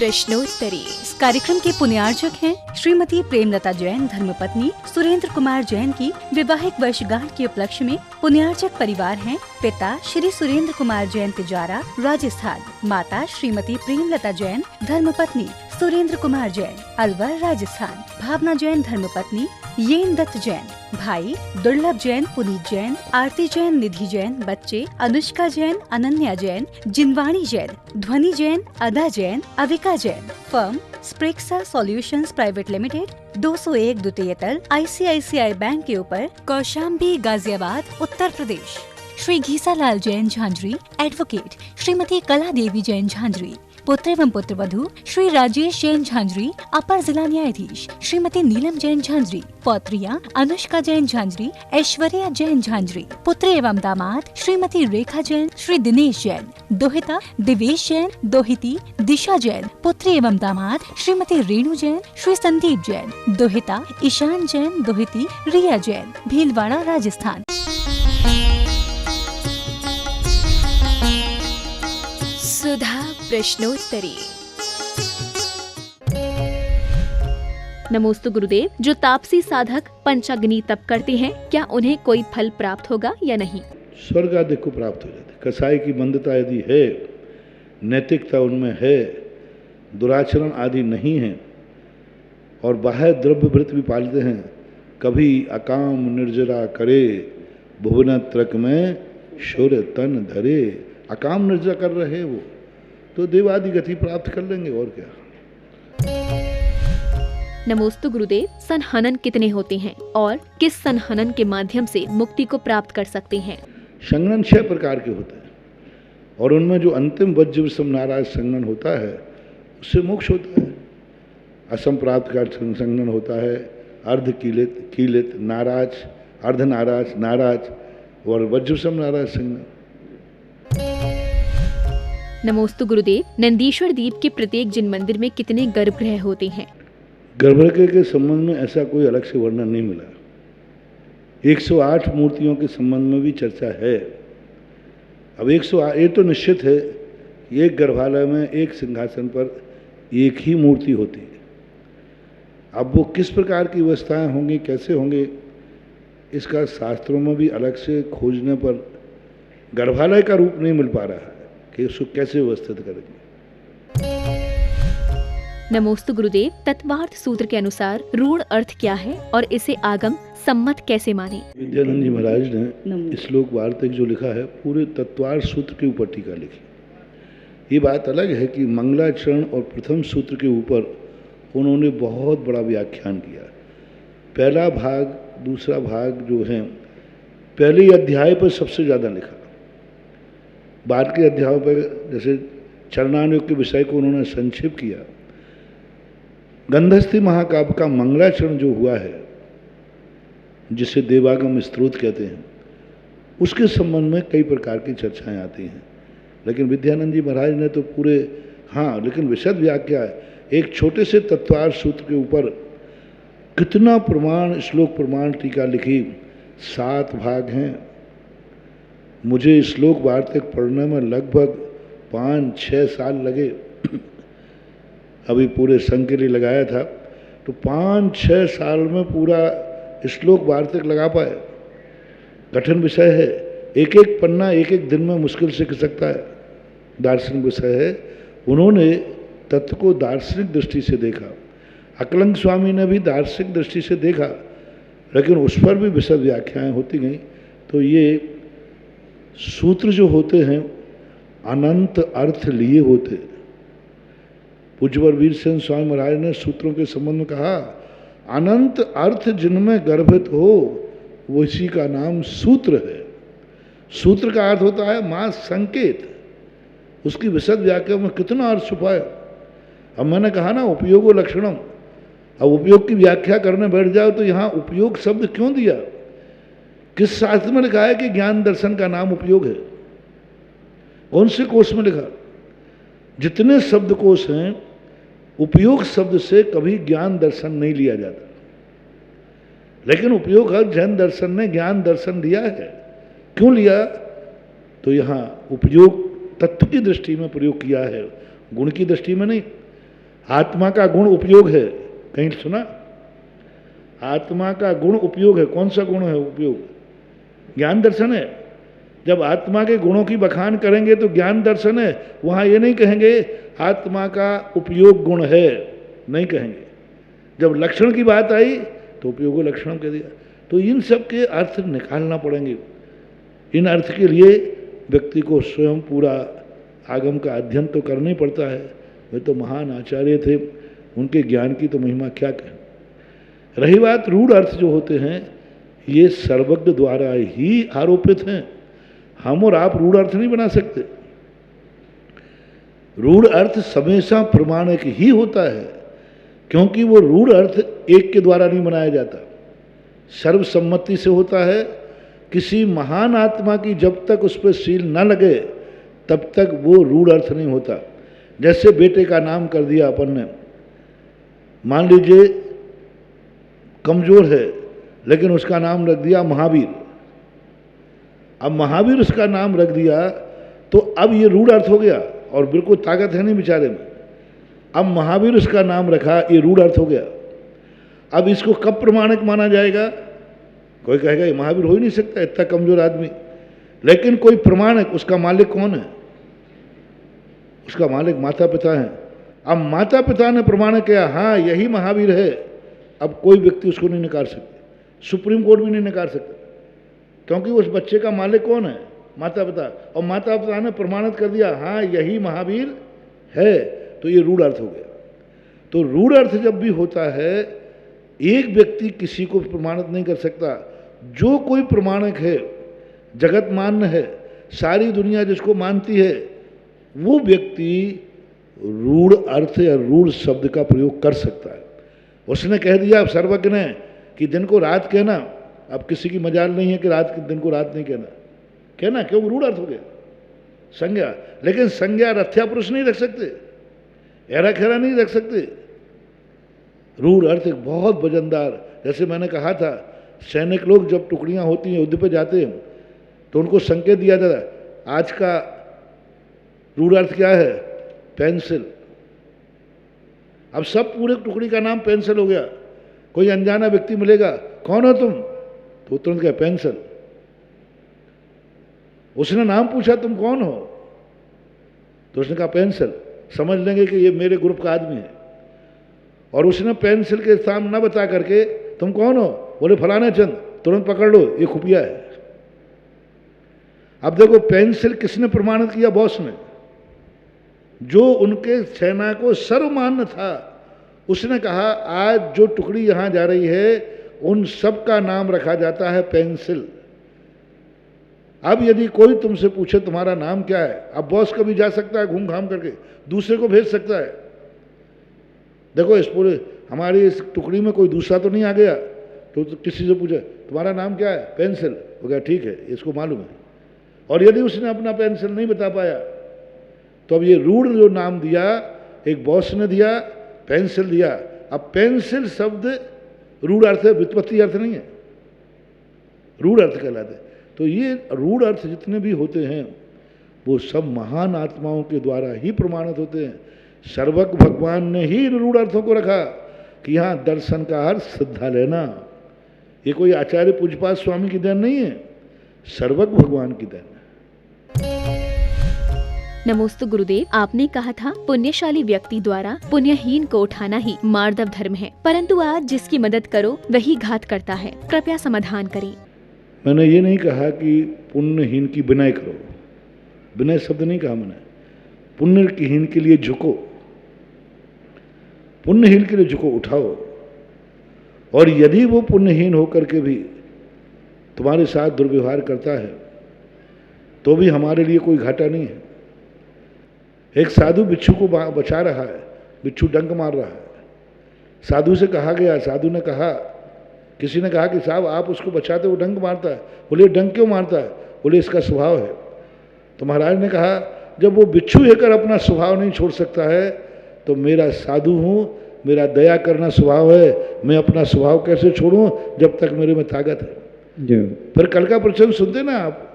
प्रश्नोत्तरी। इस कार्यक्रम के पुण्यार्चक हैं श्रीमती प्रेमलता जैन, धर्मपत्नी सुरेंद्र कुमार जैन की वैवाहिक वर्षगांठ के उपलक्ष्य में पुण्यार्चक परिवार हैं पिता श्री सुरेंद्र कुमार जैन तिजारा, राजस्थान, माता श्रीमती प्रेमलता जैन, धर्मपत्नी सुरेंद्र कुमार जैन, अलवर, राजस्थान, भावना जैन, धर्मपत्नी येन दत्त जैन, भाई दुर्लभ जैन, पुनीत जैन, आरती जैन, निधि जैन, बच्चे अनुष्का जैन, अनन्या जैन, जिनवाणी Jain, Dhwani Jain, Ada Jain, Avika Jain. Firm Spreksa solutions private limited, 201 द्वितीय तल, ICICI बैंक के ऊपर, कौशाम्बी, गाजियाबाद, उत्तर प्रदेश। श्री घीसालाल जैन झांझरी, एडवोकेट श्रीमती कला देवी जैन झांझरी, पुत्र एवं पुत्र वधू श्री राजेश जैन झांझरी, अपर जिला न्यायाधीश श्रीमती नीलम जैन झांझरी, पौत्रियां अनुष्का जैन झांझरी, ऐश्वर्या जैन झांझरी, पुत्र एवं दामाद श्रीमती रेखा जैन, श्री दिनेश जैन, दोहिता दिवेश जैन, दोहिती दिशा जैन, पुत्र एवं दामाद श्रीमती रेणु जैन, श्री संदीप जैन, दोहिता ईशान जैन, दोहिती रिया जैन, भीलवाड़ा, राजस्थान। सुधा प्रश्नोत्तरी। नमोस्तु गुरुदेव, जो तापसी साधक पंचाग्नि तप करते हैं, क्या उन्हें कोई फल प्राप्त होगा या नहीं? स्वर्ग आदि को प्राप्त हो जाते। कसाई की मंदता यदि है, नैतिकता उनमें है, दुराचरण आदि नहीं है और बाह्य द्रव्य वृत्ति भी पालते हैं, कभी अकाम निर्जरा करे, भुवन त्रक में शौर्य तन धरे। अकाम निर्जरा कर रहे हैं वो, तो देवादि गति प्राप्त कर लेंगे और क्या। नमोस्तु गुरुदेव, संहनन कितने होते हैं और किस संहनन के माध्यम से मुक्ति को प्राप्त कर सकते हैं? संगनन 6 प्रकार के होते हैं और उनमें जो अंतिम वज्रविषम नाराज संगनन होता है उससे मोक्ष होता है। असम प्राप्त का संगनन होता है, अर्ध कीलित, कीलित, नाराज, अर्ध नाराज, नाराज और वज्रविषम नाराज संगनन। नमोस्तु गुरुदेव, नंदीश्वर द्वीप के प्रत्येक जिन मंदिर में कितने गर्भगृह होते हैं? गर्भगृह के संबंध में ऐसा कोई अलग से वर्णन नहीं मिला। 108 मूर्तियों के संबंध में भी चर्चा है। अब 108 ये तो निश्चित है कि एक गर्भालय में एक सिंहासन पर एक ही मूर्ति होती है। अब वो किस प्रकार की व्यवस्थाएं होंगी, कैसे होंगे, इसका शास्त्रों में भी अलग से खोजने पर गर्भालय का रूप नहीं मिल पा रहा है कि उसको कैसे व्यवस्थित करेंगे। नमोस्तु गुरुदेव, तत्वार्थ सूत्र के अनुसार रूढ़ अर्थ क्या है और इसे आगम सम्मत कैसे माने? विद्यानंद जी महाराज ने श्लोक वार्तिक जो लिखा है पूरे तत्वार्थ सूत्र के ऊपर टीका लिखी। ये बात अलग है कि मंगलाचरण और प्रथम सूत्र के ऊपर उन्होंने बहुत बड़ा व्याख्यान किया। पहला भाग, दूसरा भाग जो है पहले अध्याय पर सबसे ज़्यादा लिखा। बाद के अध्यायों पर जैसे चरणानुयोग के विषय को उन्होंने संक्षेप किया। गंधस्थी महाकाव्य का मंगलाचरण जो हुआ है, जिसे देवागम स्तोत्र कहते हैं, उसके संबंध में कई प्रकार की चर्चाएं आती हैं। लेकिन विद्यानंद जी महाराज ने तो पूरे, लेकिन विशद व्याख्या है। एक छोटे से तत्वार्थ सूत्र के ऊपर कितना प्रमाण, श्लोक प्रमाण टीका लिखी। 7 भाग हैं। मुझे श्लोक वार्तिक पढ़ने में लगभग 5-6 साल लगे। अभी पूरे संघ के लिए लगाया था तो 5-6 साल में पूरा श्लोक वार्तिक लगा पाए। कठिन विषय है, एक एक पन्ना एक एक दिन में मुश्किल से कर सकता है। दार्शनिक विषय है। उन्होंने तत्व को दार्शनिक दृष्टि से देखा। अकलंग स्वामी ने भी दार्शनिक दृष्टि से देखा, लेकिन उस पर भी विशद व्याख्याएं होती गई। तो ये सूत्र जो होते हैं अनंत अर्थ लिए होते। पूज्यवर वीर सेन स्वामी महाराज ने सूत्रों के संबंध में कहा, अनंत अर्थ जिनमें गर्भित हो उसी का नाम सूत्र है। सूत्र का अर्थ होता है मां संकेत। उसकी विशद व्याख्या में कितना अर्थ छुपा है। अब मैंने कहा ना उपयोगो लक्षणम। अब उपयोग की व्याख्या करने बैठ जाओ तो यहाँ उपयोग शब्द क्यों दिया? किस शास्त्र में लिखा है कि ज्ञान दर्शन का नाम उपयोग है? कौन से कोश में लिखा? जितने शब्दकोश हैं, उपयोग शब्द से कभी ज्ञान दर्शन नहीं लिया जाता। लेकिन उपयोग हर जैन दर्शन ने ज्ञान दर्शन लिया है। क्यों लिया? तो यहाँ उपयोग तत्व की दृष्टि में प्रयोग किया है, गुण की दृष्टि में नहीं। आत्मा का गुण उपयोग है, कहीं सुना? आत्मा का गुण उपयोग है। कौन सा गुण है उपयोग? ज्ञान दर्शन है। जब आत्मा के गुणों की बखान करेंगे तो ज्ञान दर्शन है। वहाँ ये नहीं कहेंगे आत्मा का उपयोग गुण है, नहीं कहेंगे। जब लक्षण की बात आई तो उपयोग लक्षण कह दिया। तो इन सब के अर्थ निकालना पड़ेंगे। इन अर्थ के लिए व्यक्ति को स्वयं पूरा आगम का अध्ययन तो करना ही पड़ता है। वे तो महान आचार्य थे, उनके ज्ञान की तो महिमा क्या कहें। रही बात रूढ़ अर्थ जो होते हैं, ये सर्वज्ञ द्वारा ही आरोपित हैं। हम और आप रूढ़ अर्थ नहीं बना सकते। रूढ़ अर्थ हमेशा प्रमाणिक ही होता है, क्योंकि वो रूढ़ अर्थ एक के द्वारा नहीं बनाया जाता, सर्वसम्मति से होता है। किसी महान आत्मा की जब तक उस पर सील न लगे तब तक वो रूढ़ अर्थ नहीं होता। जैसे बेटे का नाम कर दिया अपन ने, मान लीजिए कमजोर है लेकिन उसका नाम रख दिया महावीर। अब महावीर उसका नाम रख दिया तो अब ये रूढ़ अर्थ हो गया, और बिल्कुल ताकत है नहीं बेचारे में। अब महावीर उसका नाम रखा, ये रूढ़ अर्थ हो गया। अब इसको कब प्रमाणिक माना जाएगा? कोई कहेगा ये महावीर हो ही नहीं सकता, इतना कमजोर आदमी। लेकिन कोई प्रमाणिक, उसका मालिक कौन है? उसका मालिक माता पिता है। अब माता पिता ने प्रमाणिक किया, हाँ यही महावीर है। अब कोई व्यक्ति उसको नहीं नकार सकता, सुप्रीम कोर्ट भी नहीं नकार सकता, क्योंकि उस बच्चे का मालिक कौन है? माता पिता। और माता पिता ने प्रमाणित कर दिया, हाँ यही महावीर है, तो ये रूढ़ अर्थ हो गया। तो रूढ़ अर्थ जब भी होता है, एक व्यक्ति किसी को प्रमाणित नहीं कर सकता। जो कोई प्रमाणिक है, जगत मान्य है, सारी दुनिया जिसको मानती है, वो व्यक्ति रूढ़ अर्थ या रूढ़ शब्द का प्रयोग कर सकता है। उसने कह दिया सर्वज्ञ ने कि दिन को रात कहना, अब किसी की मजाल नहीं है कि रात दिन को रात नहीं कहना, कहना क्यों? रूढ़ अर्थ हो गया, संज्ञा। लेकिन संज्ञा रथ्या पुरुष नहीं रख सकते, एरा खेरा नहीं रख सकते। रूढ़ अर्थ एक बहुत वजनदार, जैसे मैंने कहा था, सैनिक लोग जब टुकड़ियां होती हैं, युद्ध पे जाते हैं, तो उनको संकेत दिया जाता है। आज का रूढ़ अर्थ क्या है? पेंसिल। अब सब पूरे टुकड़ी का नाम पेंसिल हो गया। कोई अनजाना व्यक्ति मिलेगा, कौन हो तुम? तो तुरंत क्या? पेंसिल। उसने नाम पूछा तुम कौन हो? तो उसने कहा पेंसिल। समझ लेंगे कि ये मेरे ग्रुप का आदमी है। और उसने पेंसिल के सामने न बता करके तुम कौन हो? बोले फलाना चंद। तुरंत पकड़ लो, ये खुफिया है। अब देखो, पेंसिल किसने प्रमाणित किया? बॉस ने, जो उनके सेना को सर्वमान्य था। उसने कहा आज जो टुकड़ी यहां जा रही है उन सब का नाम रखा जाता है पेंसिल। अब यदि कोई तुमसे पूछे तुम्हारा नाम क्या है, अब बॉस कभी जा सकता है घूम घाम करके, दूसरे को भेज सकता है। देखो इस पूरे हमारी इस टुकड़ी में कोई दूसरा तो नहीं आ गया, तो किसी से पूछे तुम्हारा नाम क्या है? पेंसिल। हो गया, ठीक है, इसको मालूम है। और यदि उसने अपना पेंसिल नहीं बता पाया, तो अब ये रूढ़ जो नाम दिया, एक बॉस ने दिया, पेंसिल दिया। अब पेंसिल शब्द रूढ़ अर्थ है, व्युत्पत्ति अर्थ नहीं है, रूढ़ अर्थ कहलाते। तो ये रूढ़ अर्थ जितने भी होते हैं वो सब महान आत्माओं के द्वारा ही प्रमाणित होते हैं। सर्वज्ञ भगवान ने ही इन रूढ़ अर्थों को रखा कि यहाँ दर्शन का अर्थ श्रद्धा लेना। ये कोई आचार्य पूज्यपाद स्वामी की देन नहीं है, सर्वज्ञ भगवान की देन है। नमोस्तु गुरुदेव, आपने कहा था पुण्यशाली व्यक्ति द्वारा पुण्यहीन को उठाना ही मार्दव धर्म है, परंतु आज जिसकी मदद करो वही घात करता है। कृपया समाधान करें। मैंने ये नहीं कहा कि पुण्यहीन की विनय करो, विनय शब्द नहीं कहा मैंने। पुण्यहीन के लिए झुको, पुण्यहीन के लिए झुको, उठाओ। और यदि वो पुण्यहीन होकर के भी तुम्हारे साथ दुर्व्यवहार करता है तो भी हमारे लिए कोई घाटा नहीं है। एक साधु बिच्छू को बचा रहा है, बिच्छू डंक मार रहा है। साधु से कहा गया, साधु ने कहा, किसी ने कहा कि साहब आप उसको बचाते हो, डंक मारता है। बोले डंक क्यों मारता है? बोले इसका स्वभाव है। तो महाराज ने कहा जब वो बिच्छू होकर अपना स्वभाव नहीं छोड़ सकता है तो मेरा साधु हूँ, मेरा दया करना स्वभाव है, मैं अपना स्वभाव कैसे छोड़ूं जब तक मेरे में ताकत है। फिर कल का प्रसंग सुनते ना आप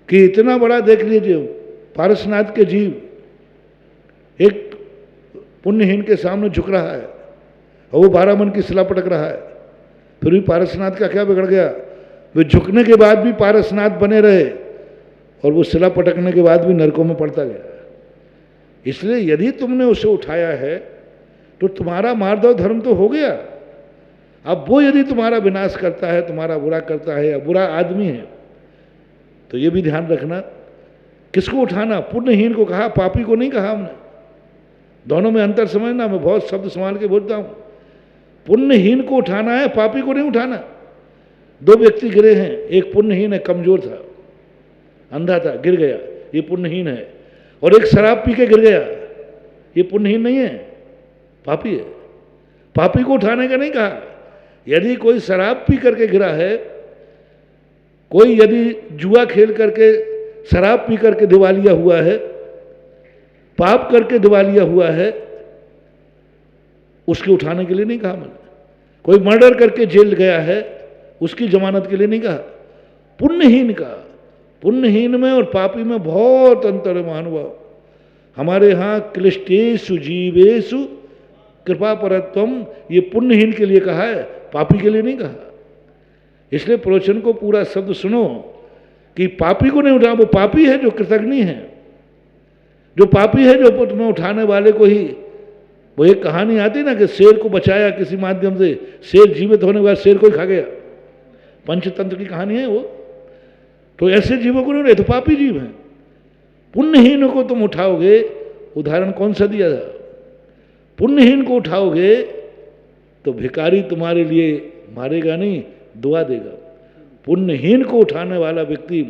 कि इतना बड़ा देख लीजिए पारसनाथ के जीव, एक पुण्यहीन के सामने झुक रहा है और वो 12 मन की शिला पटक रहा है, फिर भी पारसनाथ का क्या बिगड़ गया? वे झुकने के बाद भी पारसनाथ बने रहे और वो शिला पटकने के बाद भी नरकों में पड़ता गया। इसलिए यदि तुमने उसे उठाया है तो तुम्हारा मार्दव धर्म तो हो गया। अब वो यदि तुम्हारा विनाश करता है, तुम्हारा बुरा करता है या बुरा आदमी है, तो ये भी ध्यान रखना किसको उठाना? पुण्यहीन को कहा, पापी को नहीं कहा हमने। दोनों में अंतर समझना, मैं बहुत शब्द संभाल के बोलता हूं। पुण्यहीन को उठाना है, पापी को नहीं उठाना। 2 व्यक्ति गिरे हैं, एक पुण्यहीन है, कमजोर था, अंधा था, गिर गया, ये पुण्यहीन है। और एक शराब पी के गिर गया, ये पुण्यहीन नहीं है, पापी है। पापी को उठाने का नहीं कहा। यदि कोई शराब पी करके गिरा है, कोई यदि जुआ खेल करके शराब पी करके दिवालिया हुआ है, पाप करके दिवालिया हुआ है, उसके उठाने के लिए नहीं कहा मैंने। कोई मर्डर करके जेल गया है, उसकी जमानत के लिए नहीं कहा। पुण्यहीन का, पुण्यहीन में और पापी में बहुत अंतर है महानुभाव। हमारे यहाँ क्लिष्टेषु जीवेषु कृपा परत्वम, ये पुण्यहीन के लिए कहा है, पापी के लिए नहीं कहा। इसलिए प्रवचन को पूरा शब्द सुनो कि पापी को नहीं उठा। वो पापी है जो कृतज्ञ है, जो पापी है जो तुम्हें उठाने वाले को ही। वो एक कहानी आती ना कि शेर को बचाया किसी माध्यम से, शेर जीवित होने के बाद शेर को ही खा गया, पंचतंत्र की कहानी है वो। तो ऐसे जीवों को नहीं रहे, तो पापी जीव हैं। पुण्यहीन को तुम उठाओगे, उदाहरण कौन सा दिया था? पुण्यहीन को उठाओगे तो भिखारी तुम्हारे लिए मारेगा नहीं, दुआ देगा। पुण्यहीन को उठाने वाला व्यक्ति,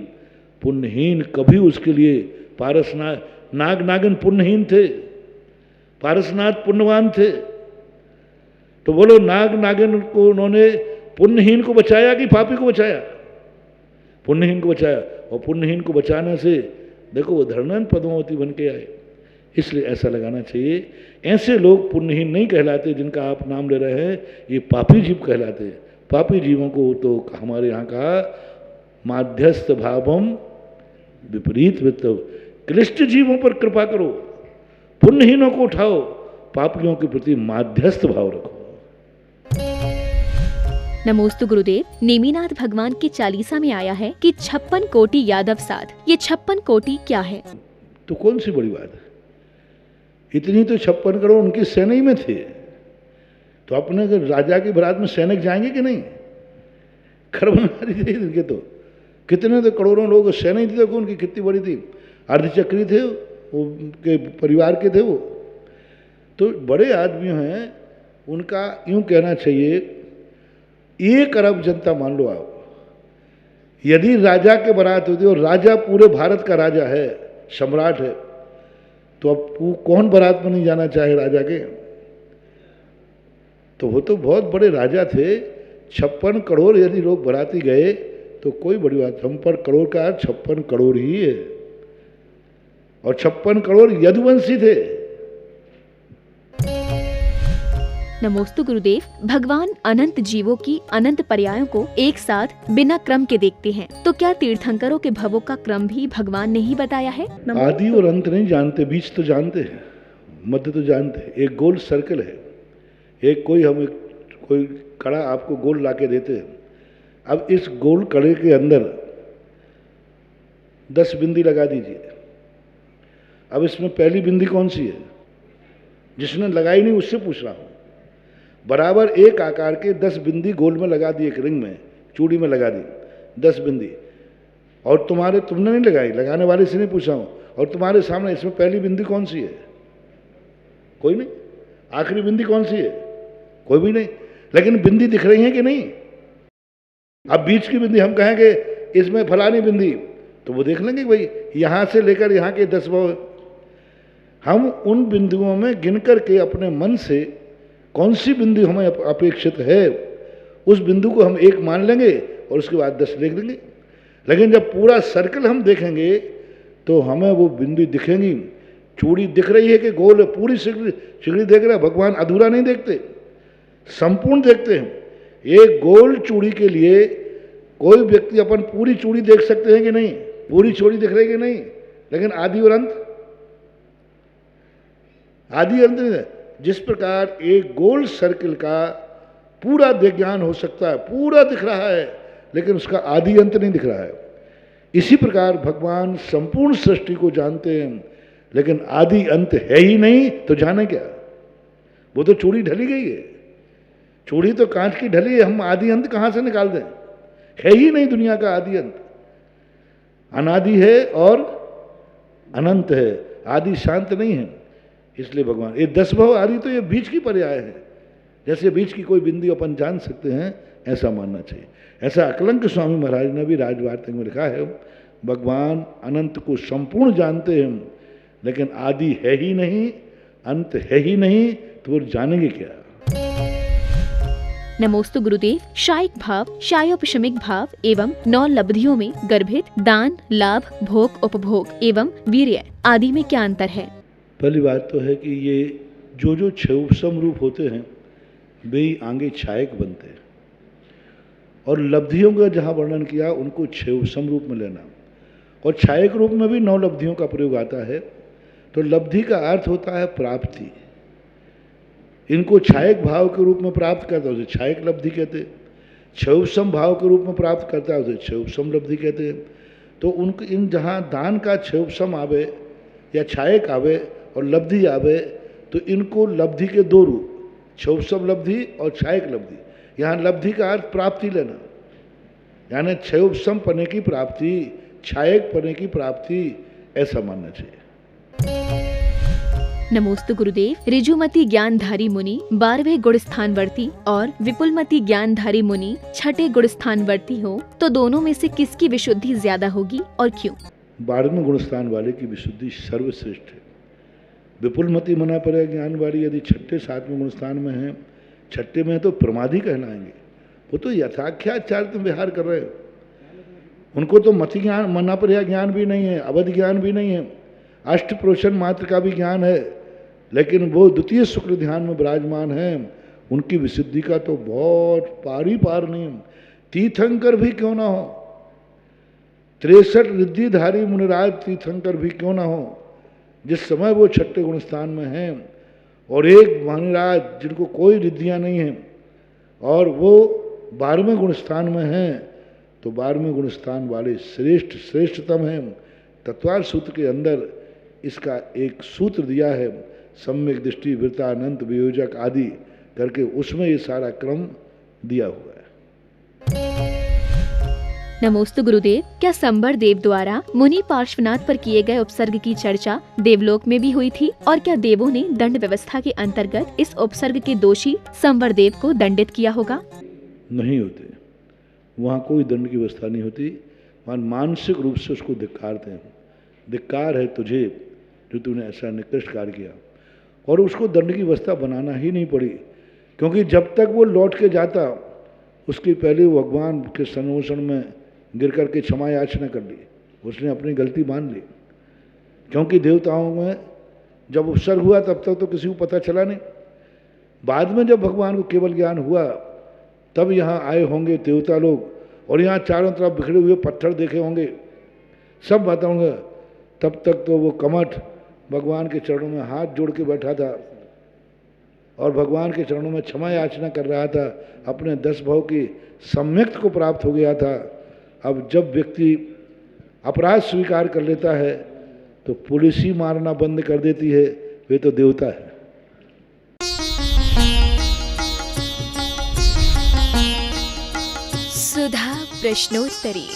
पुण्यहीन कभी उसके लिए पारसनाथ, नाग नागिन पुण्यहीन थे, पारसनाथ पुण्यवान थे। तो बोलो नाग नागिन को उन्होंने पुण्यहीन को बचाया कि पापी को बचाया? पुण्यहीन को बचाया। और पुण्यहीन को बचाने से देखो वो धर्मन पद्मावती बन के आए। इसलिए ऐसा लगाना चाहिए। ऐसे लोग पुण्यहीन नहीं कहलाते जिनका आप नाम ले रहे हैं, ये पापी जीव कहलाते हैं। पापी जीवों को तो हमारे यहाँ कहा माध्यस्थ भावम विपरीत वित्त, क्लिष्ट जीवों पर कृपा करो, पुण्यहीनों को उठाओ, पापियों के प्रति माध्यस्थ भाव रखो। नमोस्तु गुरुदेव। नेमिनाथ भगवान के चालीसा में आया है कि 56 कोटि यादव साध। ये 56 कोटि क्या है? तो कौन सी बड़ी बात है? इतनी तो 56 करोड़ उनकी सेना ही में थे। तो अपने राजा की बारात में सैनिक जाएंगे कि नहीं? खरबनारी थे इनके तो, कितने तो करोड़ों लोग सेना ही थी। देखो उनकी कितनी बड़ी थी, अर्धचक्री थे वो, के परिवार के थे वो। तो बड़े आदमी हैं। उनका यूं कहना चाहिए 1 अरब जनता मान लो आप, यदि राजा के बारात होती और राजा पूरे भारत का राजा है, सम्राट है, तो अब कौन बारात में नहीं जाना चाहे राजा के? तो वो तो बहुत बड़े राजा थे। 56 करोड़ यदि लोग बाराती गए तो कोई बड़ी बात। हम पर करोड़ का 56 करोड़ ही है, और 56 करोड़ यदुवंशी थे। नमोस्तु गुरुदेव। भगवान अनंत जीवों की अनंत पर्यायों को एक साथ बिना क्रम के देखते हैं, तो क्या तीर्थंकरों के भवों का क्रम भी भगवान ने ही बताया है? आदि और अंत नहीं जानते, बीच तो जानते हैं, मध्य तो जानते हैं। एक गोल सर्कल है, एक कोई कड़ा आपको गोल ला के देते हैं। अब इस गोल कड़े के अंदर 10 बिंदी लगा दीजिए। अब इसमें पहली बिंदी कौन सी है? जिसने लगाई नहीं उससे पूछ रहा हूं। बराबर एक आकार के 10 बिंदी गोल में लगा दी, एक रिंग में, चूड़ी में लगा दी 10 बिंदी। और तुमने नहीं लगाई, लगाने वाले से नहीं पूछा हूं। और तुम्हारे सामने इसमें पहली बिंदी कौन सी है? कोई नहीं। आखिरी बिंदी कौन सी है? कोई भी नहीं। लेकिन बिंदी दिख रही है कि नहीं? अब बीच की बिंदी हम कहेंगे इसमें फलानी बिंदी, तो वो देख लेंगे भाई यहां से लेकर यहां के 10 भाव। हम उन बिंदुओं में गिन करके अपने मन से कौन सी बिंदु हमें अपेक्षित है, उस बिंदु को हम 1 मान लेंगे और उसके बाद 10 लिख देंगे। लेकिन जब पूरा सर्कल हम देखेंगे तो हमें वो बिंदु दिखेंगी। चूड़ी दिख रही है कि गोल है, पूरी सिकड़ी देख रहे हैं। भगवान अधूरा नहीं देखते, संपूर्ण देखते हैं। एक गोल चूड़ी के लिए कोई व्यक्ति अपन पूरी चूड़ी देख सकते हैं कि नहीं? पूरी चूड़ी दिख रही है कि नहीं? लेकिन आदि और अंत, आदि अंत नहीं है। जिस प्रकार एक गोल सर्किल का पूरा विज्ञान हो सकता है, पूरा दिख रहा है, लेकिन उसका आदि अंत नहीं दिख रहा है, इसी प्रकार भगवान संपूर्ण सृष्टि को जानते हैं, लेकिन आदि अंत है ही नहीं, तो जाने क्या? वो तो चूड़ी ढली गई है, चूड़ी तो कांच की ढली है, हम आदि अंत कहाँ से निकाल दें? है ही नहीं दुनिया का आदि अंत, अनादि है और अनंत है, आदि शांत नहीं है। इसलिए भगवान ये 10 भव आदि तो ये बीच की पर्याय है, जैसे बीच की कोई बिंदी अपन जान सकते हैं, ऐसा मानना चाहिए। ऐसा अकलंक स्वामी महाराज ने भी राजवार्तिक में लिखा है, भगवान अनंत को संपूर्ण जानते हैं, लेकिन आदि है ही नहीं, अंत है ही नहीं, तो वो जानेंगे क्या? नमोस्तु गुरुदेव। शायिक भाव, शायोपशमिक भाव एवं 9 लब्धियों में गर्भित, दान, लाभ, भोग, उपभोग एवं वीर्य आदि में क्या अंतर है? पहली बात तो है कि ये जो क्षयोपशम रूप होते हैं वे ही आगे छायक बनते हैं, और लब्धियों का जहाँ वर्णन किया उनको क्षयोपशम रूप में लेना, और छायक रूप में भी 9 लब्धियों का प्रयोग आता है। तो लब्धि का अर्थ होता है प्राप्ति, इनको छायक भाव के रूप में प्राप्त करता है उसे छायक लब्धि कहते हैं, क्षयोपशम भाव के रूप में प्राप्त करता है उसे क्षयोपशम लब्धि कहते हैं। तो उनको इन जहाँ दान का क्षयोपशम आवे या छायक आवे और लब्धि आवे, तो इनको लब्धि के 2 रूप, क्षयोपशम लब्धि और छायक लब्धि। यहाँ लब्धि का अर्थ प्राप्ति लेना, यानी क्षयोपशम पने की प्राप्ति, छायक पने की प्राप्ति, ऐसा मानना चाहिए। नमोस्तु गुरुदेव। ऋजुमती ज्ञानधारी मुनि 12वें गुण स्थानवर्ती और विपुलमती ज्ञानधारी मुनि 6ठे गुण स्थानवर्ती हो, तो दोनों में से किसकी विशुद्धि ज्यादा होगी और क्यों? 12वें गुण स्थान वाले की विशुद्धि सर्वश्रेष्ठ है। विपुलमती मना पर ज्ञान वाली यदि 6ठे 7वें गुण स्थान में है, 6ठे में है, तो प्रमादी कहलाएंगे। वो तो यथाख्याचार्य विहार कर रहे हैं, उनको तो मति ज्ञान, मना पर ज्ञान भी नहीं है, अवध ज्ञान भी नहीं है, अष्ट प्रोशन मात्र का भी ज्ञान है, लेकिन वो द्वितीय शुक्ल ध्यान में विराजमान है। उनकी विशुद्धि का तो बहुत पारी पार नहीं। तीर्थंकर भी क्यों ना हो, 63 रिद्धिधारी मुनिराज तीर्थंकर भी क्यों ना हो, जिस समय वो 6ठे गुण स्थान में हैं, और एक मुनिराज जिनको कोई रिद्धियाँ नहीं हैं और वो 12वें गुण स्थान में हैं, तो 12वें गुण स्थान वाले श्रेष्ठतम हैं। तत्वार सूत्र के अंदर इसका एक सूत्र दिया है, सम्यक दृष्टि, वृत्ता, अनंत, वियोजक आदि करके, उसमें ये सारा क्रम दिया हुआ है। नमोस्तु गुरुदेव। क्या संवर देव द्वारा मुनि पार्श्वनाथ पर किए गए उपसर्ग की चर्चा देवलोक में भी हुई थी, और क्या देवों ने दंड व्यवस्था के अंतर्गत इस उपसर्ग के दोषी संवर देव को दंडित किया होगा? नहीं होते, वहाँ कोई दंड की व्यवस्था नहीं होती, वहाँ मानसिक रूप से उसको धिक्कारते हैं। धिक्कार है तुझे जो तूने ऐसा निकृष्ट कार्य किया, और उसको दंड की व्यवस्था बनाना ही नहीं पड़ी, क्योंकि जब तक वो लौट के जाता उसके पहले वो भगवान के सन्मोषण में गिर करके क्षमा याचना कर ली, उसने अपनी गलती मान ली। क्योंकि देवताओं में जब उपसर्ग हुआ तब तक तो किसी को पता चला नहीं, बाद में जब भगवान को केवल ज्ञान हुआ तब यहाँ आए होंगे देवता लोग, और यहाँ चारों तरफ बिखरे हुए पत्थर देखे होंगे, सब बताऊंगा। तब तक तो वो कमठ भगवान के चरणों में हाथ जोड़ के बैठा था और भगवान के चरणों में क्षमा याचना कर रहा था, अपने 10 भव की सम्यक्त को प्राप्त हो गया था। अब जब व्यक्ति अपराध स्वीकार कर लेता है तो पुलिस ही मारना बंद कर देती है, वे तो देवता है। सुधा प्रश्नोत्तरी।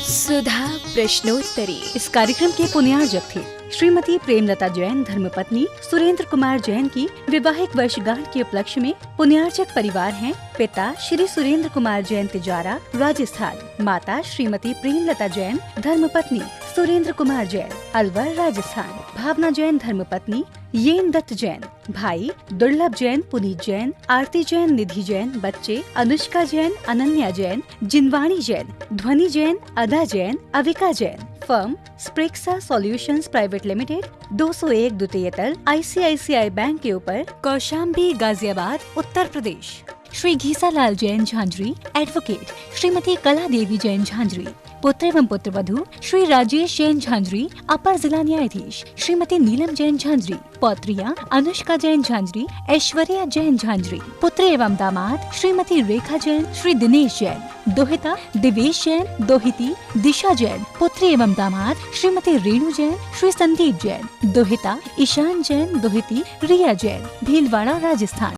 सुधा प्रश्नोत्तरी। इस कार्यक्रम के पुण्यार्जक थे श्रीमती प्रेमलता जैन धर्मपत्नी सुरेंद्र कुमार जैन की विवाहिक वर्षगांठ के उपलक्ष्य में पुण्यार्जक परिवार हैं पिता श्री सुरेंद्र कुमार जैन तिजारा राजस्थान, माता श्रीमती प्रेमलता जैन धर्मपत्नी सुरेंद्र कुमार जैन अलवर राजस्थान, भावना जैन धर्मपत्नी येन दत्त जैन, भाई दुर्लभ जैन, पुनीत जैन, आरती जैन, निधि जैन, बच्चे अनुष्का जैन, अनन्या जैन, जिनवाणी Jain, Dhwani Jain, Ada Jain, Avika Jain. Firm Spreksa solutions private limited, 201 द्वितीय तल, ICICI बैंक के ऊपर, कौशाम्बी, गाजियाबाद, उत्तर प्रदेश। श्री घीसालाल जैन झांझरी, एडवोकेट श्रीमती कला देवी जैन झांझरी। पुत्र एवं पुत्र वधू श्री राजेश जैन झांझरी, अपर जिला न्यायाधीश श्रीमती नीलम जैन झांझरी। पौत्रियां अनुष्का जैन झांझरी, ऐश्वर्या जैन झांझरी। पुत्र एवं दामाद श्रीमती रेखा जैन, श्री दिनेश जैन। दोहिता दिवेश जैन, दोहिती दिशा जैन। पुत्र एवं दामाद श्रीमती रेणु जैन, श्री संदीप जैन। दोहिता ईशान जैन, दोहिती रिया जैन। भीलवाड़ा, राजस्थान।